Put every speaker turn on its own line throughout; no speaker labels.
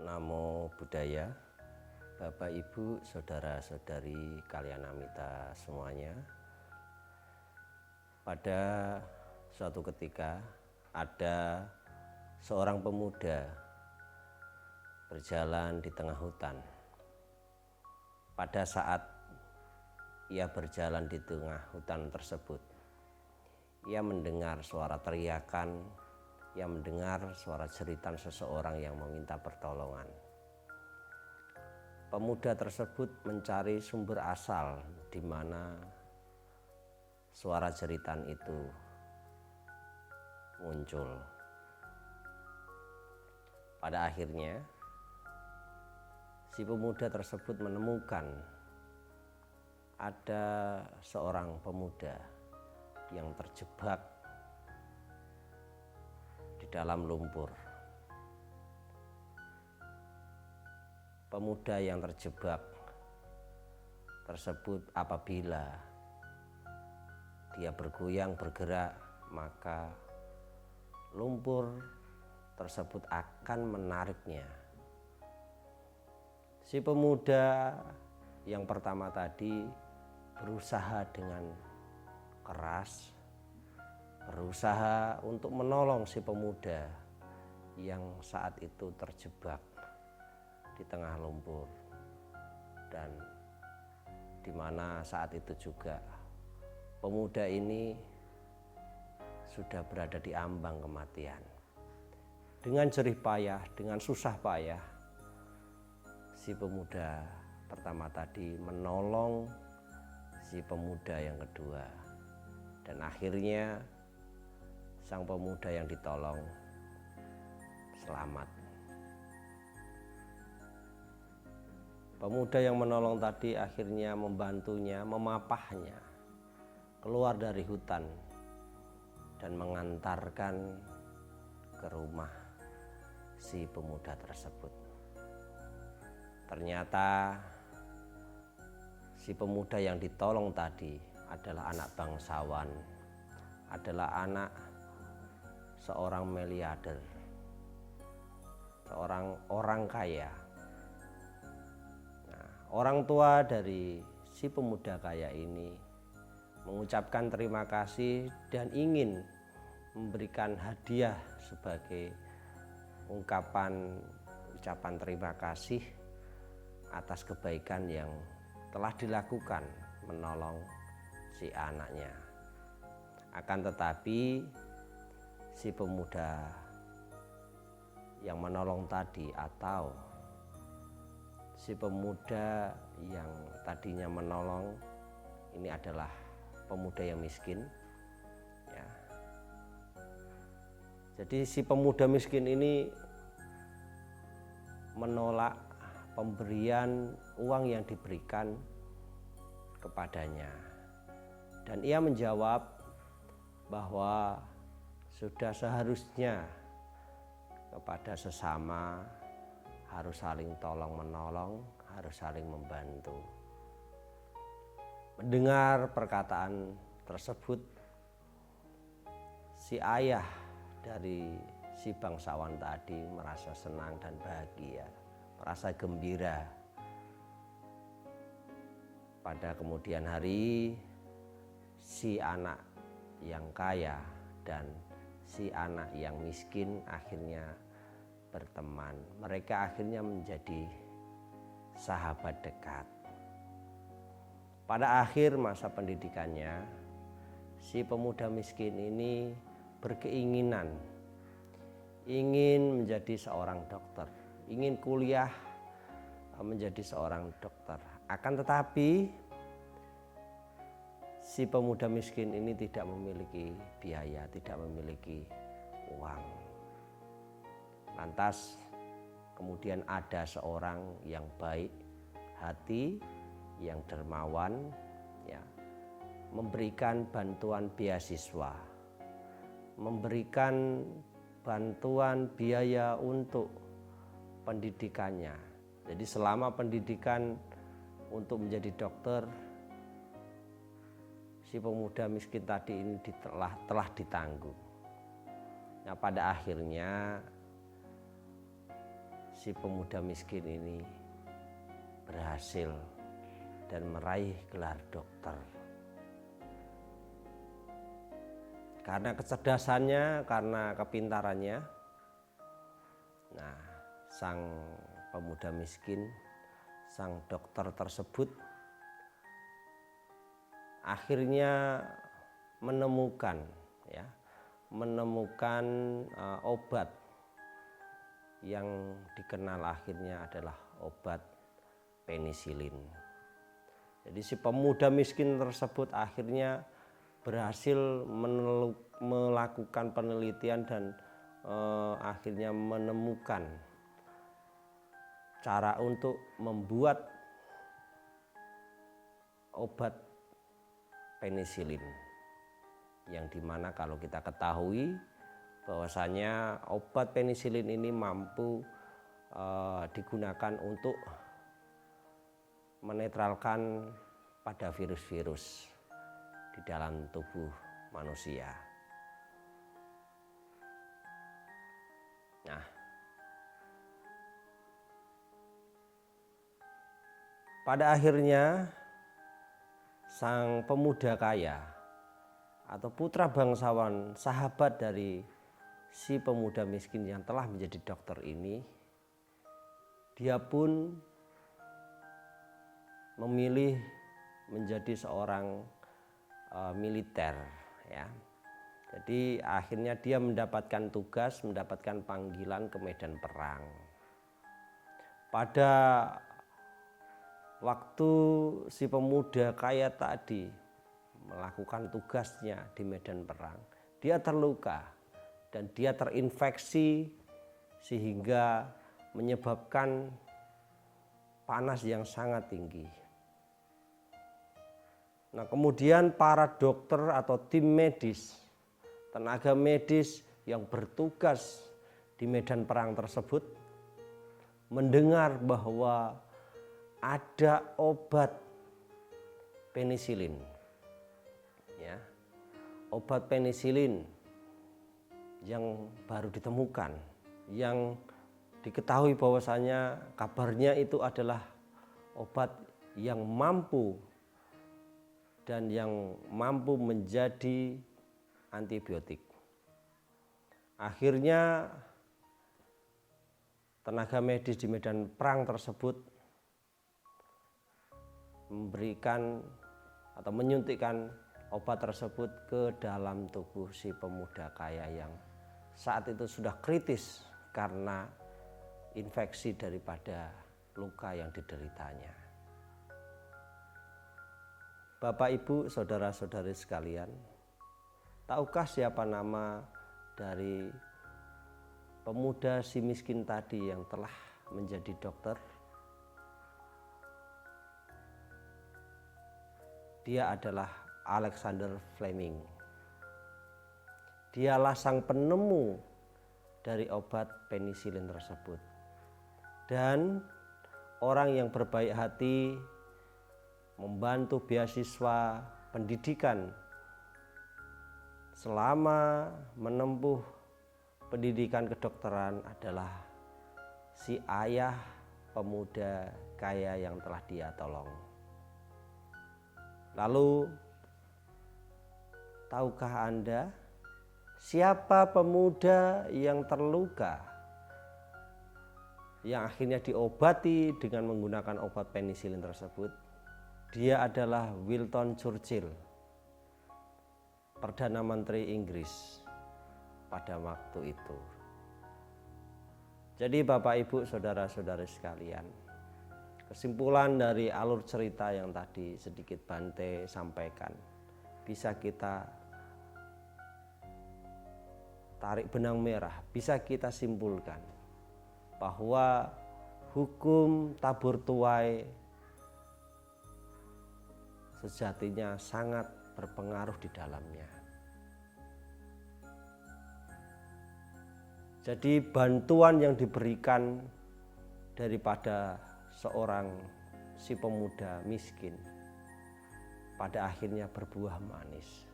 Namo Buddhaya, Bapak Ibu, Saudara-saudari Kalyanamita semuanya. Pada suatu ketika ada seorang pemuda berjalan di tengah hutan. Pada saat ia berjalan di tengah hutan tersebut, ia mendengar suara teriakan, ia mendengar suara jeritan seseorang yang meminta pertolongan. Pemuda tersebut mencari sumber asal di mana suara jeritan itu muncul. Pada akhirnya, si pemuda tersebut menemukan ada seorang pemuda yang terjebak di dalam lumpur. Pemuda yang terjebak tersebut apabila dia bergoyang bergerak, maka lumpur tersebut akan menariknya. Si pemuda yang pertama tadi berusaha dengan keras, berusaha untuk menolong si pemuda yang saat itu terjebak di tengah lumpur, dan di mana saat itu juga pemuda ini sudah berada di ambang kematian. Dengan jerih payah, dengan susah payah, si pemuda pertama tadi menolong si pemuda yang kedua, dan akhirnya sang pemuda yang ditolong selamat. Pemuda yang menolong tadi akhirnya membantunya, memapahnya keluar dari hutan dan mengantarkan ke rumah si pemuda tersebut. Ternyata si pemuda yang ditolong tadi adalah anak bangsawan, adalah anak seorang miliarder, seorang orang kaya. Nah, orang tua dari si pemuda kaya ini mengucapkan terima kasih dan ingin memberikan hadiah sebagai ucapan terima kasih atas kebaikan yang telah dilakukan menolong si anaknya. Akan tetapi si pemuda yang menolong tadi, atau si pemuda yang tadinya menolong ini adalah pemuda yang miskin, ya. Jadi si pemuda miskin ini menolak pemberian uang yang diberikan kepadanya, dan ia menjawab bahwa sudah seharusnya kepada sesama harus saling tolong menolong, harus saling membantu. Mendengar perkataan tersebut, si ayah dari si bangsawan tadi merasa senang dan bahagia, merasa gembira. Pada kemudian hari, si anak yang kaya dan si anak yang miskin akhirnya berteman. Mereka akhirnya menjadi sahabat dekat. Pada akhir masa pendidikannya, si pemuda miskin ini berkeinginan ingin menjadi seorang dokter, ingin kuliah menjadi seorang dokter. Akan tetapi si pemuda miskin ini tidak memiliki biaya, tidak memiliki uang. Lantas kemudian ada seorang yang baik hati, yang dermawan, ya, memberikan bantuan beasiswa, memberikan bantuan biaya untuk pendidikannya. Jadi selama pendidikan untuk menjadi dokter, si pemuda miskin tadi ini telah ditanggung. Nah, pada akhirnya si pemuda miskin ini berhasil dan meraih gelar dokter. Karena kecerdasannya, karena kepintarannya, nah, sang pemuda miskin, sang dokter tersebut akhirnya menemukan obat yang dikenal akhirnya adalah obat penisilin. Jadi si pemuda miskin tersebut akhirnya berhasil melakukan penelitian dan akhirnya menemukan cara untuk membuat obat penisilin, yang dimana kalau kita ketahui bahwasanya obat penisilin ini mampu digunakan untuk menetralkan pada virus-virus di dalam tubuh manusia. Nah, pada akhirnya sang pemuda kaya atau putra bangsawan, sahabat dari si pemuda miskin yang telah menjadi dokter ini, dia pun memilih menjadi seorang militer, ya. Jadi akhirnya dia mendapatkan tugas, mendapatkan panggilan ke medan perang. Pada waktu si pemuda kaya tadi melakukan tugasnya di medan perang, dia terluka dan dia terinfeksi sehingga menyebabkan panas yang sangat tinggi. Nah, kemudian para dokter atau tim medis, tenaga medis yang bertugas di medan perang tersebut mendengar bahwa ada obat penisilin, ya, obat penisilin yang baru ditemukan, yang diketahui bahwasanya kabarnya itu adalah obat yang mampu dan yang mampu menjadi antibiotik. Akhirnya tenaga medis di medan perang tersebut memberikan atau menyuntikkan obat tersebut ke dalam tubuh si pemuda kaya yang saat itu sudah kritis karena infeksi daripada luka yang dideritanya. Bapak, Ibu, saudara-saudari sekalian, tahukah siapa nama dari pemuda si miskin tadi yang telah menjadi dokter? Dia adalah Alexander Fleming. Dialah sang penemu dari obat penisilin tersebut. Dan orang yang berbaik hati membantu beasiswa pendidikan selama menempuh pendidikan kedokteran adalah si ayah pemuda kaya yang telah dia tolong. Lalu, tahukah Anda siapa pemuda yang terluka yang akhirnya diobati dengan menggunakan obat penisilin tersebut? Dia adalah Winston Churchill, Perdana Menteri Inggris pada waktu itu. Jadi Bapak, Ibu, saudara-saudari sekalian, kesimpulan dari alur cerita yang tadi sedikit Bante sampaikan, bisa kita tarik benang merah, bisa kita simpulkan bahwa hukum tabur tuai sejatinya sangat berpengaruh di dalamnya. Jadi bantuan yang diberikan daripada seorang si pemuda miskin pada akhirnya berbuah manis.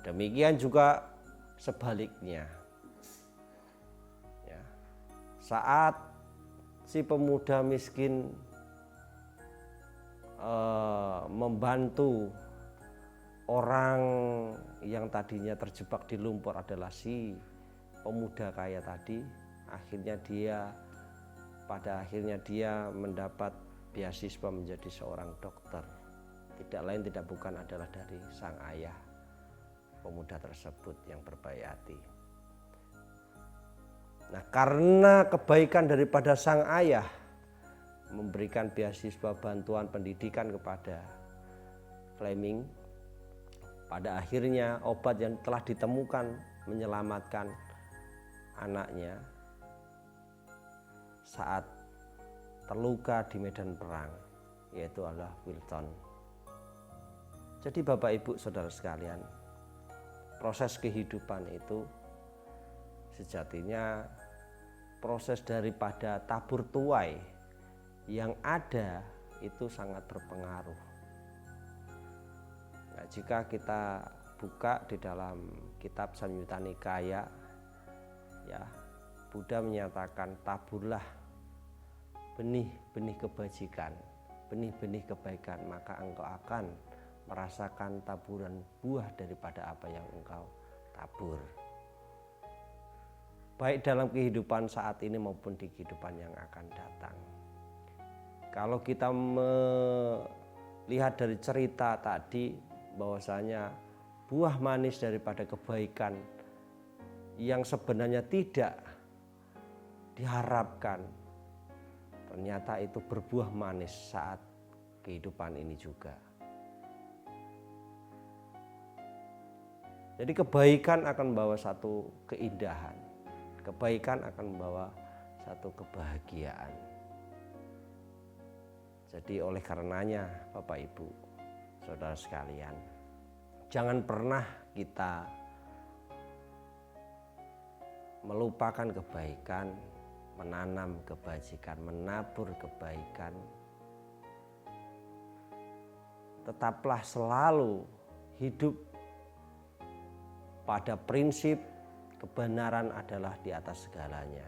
Demikian juga sebaliknya. Ya, saat si pemuda miskin membantu orang yang tadinya terjebak di lumpur adalah si pemuda kaya tadi. Pada akhirnya dia mendapat beasiswa menjadi seorang dokter. Tidak lain tidak bukan adalah dari sang ayah pemuda tersebut yang berbaik hati. Nah, karena kebaikan daripada sang ayah memberikan beasiswa bantuan pendidikan kepada Fleming, pada akhirnya obat yang telah ditemukan menyelamatkan anaknya saat terluka di medan perang, yaitu adalah Wilton. Jadi Bapak Ibu Saudara sekalian, proses kehidupan itu sejatinya proses daripada tabur tuai yang ada itu sangat berpengaruh. Nah, jika kita buka di dalam kitab Samyutta Nikaya, ya, Buddha menyatakan taburlah benih-benih kebajikan, benih-benih kebaikan, maka engkau akan merasakan taburan buah daripada apa yang engkau tabur. Baik dalam kehidupan saat ini maupun di kehidupan yang akan datang. Kalau kita melihat dari cerita tadi bahwasanya buah manis daripada kebaikan yang sebenarnya tidak diharapkan, ternyata itu berbuah manis saat kehidupan ini juga. Jadi kebaikan akan membawa satu keindahan, kebaikan akan membawa satu kebahagiaan. Jadi oleh karenanya Bapak Ibu Saudara sekalian, jangan pernah kita melupakan kebaikan, menanam kebajikan, menabur kebaikan. Tetaplah selalu hidup pada prinsip kebenaran adalah di atas segalanya.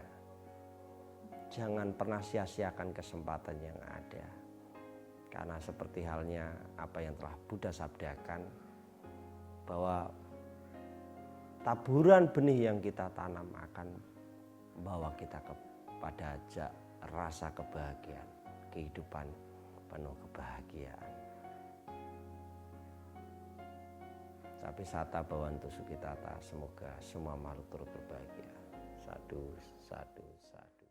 Jangan pernah sia-siakan kesempatan yang ada. Karena seperti halnya apa yang telah Buddha sabdakan, bahwa taburan benih yang kita tanam akan membawa kita kepada rasa kebahagiaan, kehidupan penuh kebahagiaan. Tapi sata bawantu sukitata, semoga semua makhluk turut berbahagia. Sadu, sadu, sadu.